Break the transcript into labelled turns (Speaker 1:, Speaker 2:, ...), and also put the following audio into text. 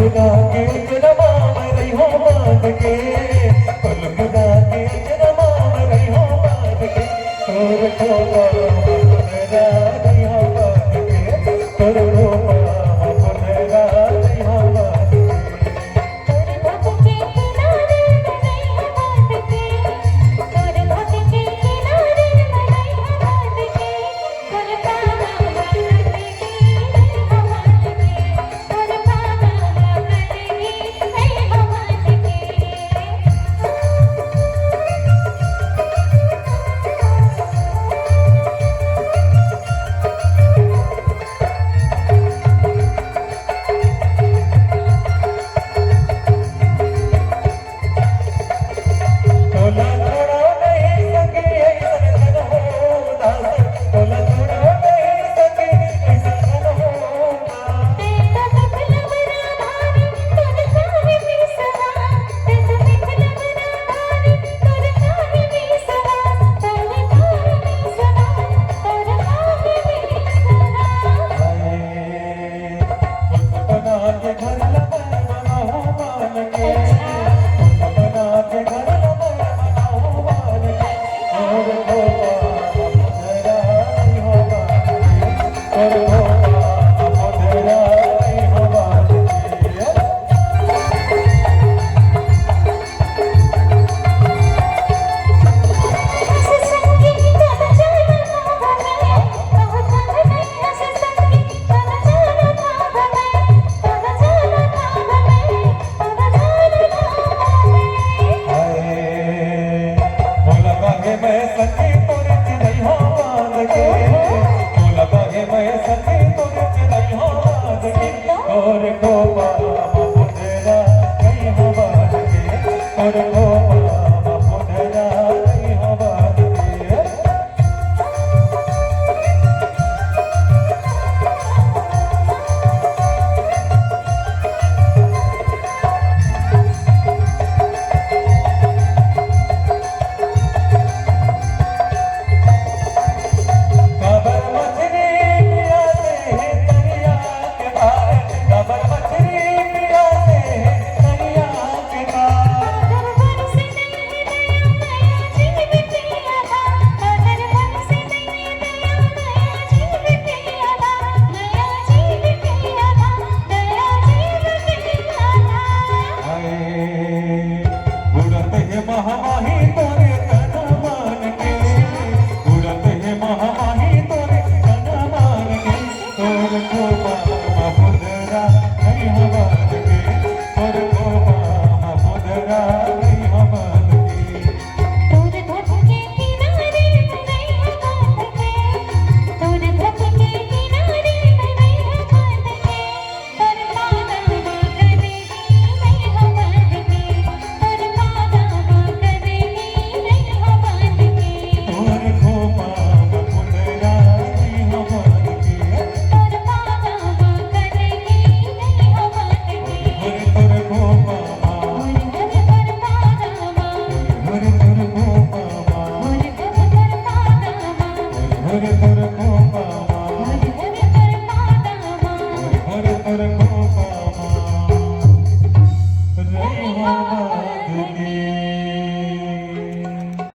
Speaker 1: खुदा के अजरमा में रही हो बांध के, कुल खुदा के अजरमा में रही हो बांध के, तोर खोपा मुनरा रही हो बांध के, तोर खोपा मुनरा रही हो बांध के। मैं सखी तुरच नहीं हो बांध के, बोला बागे मैं सखी तुरच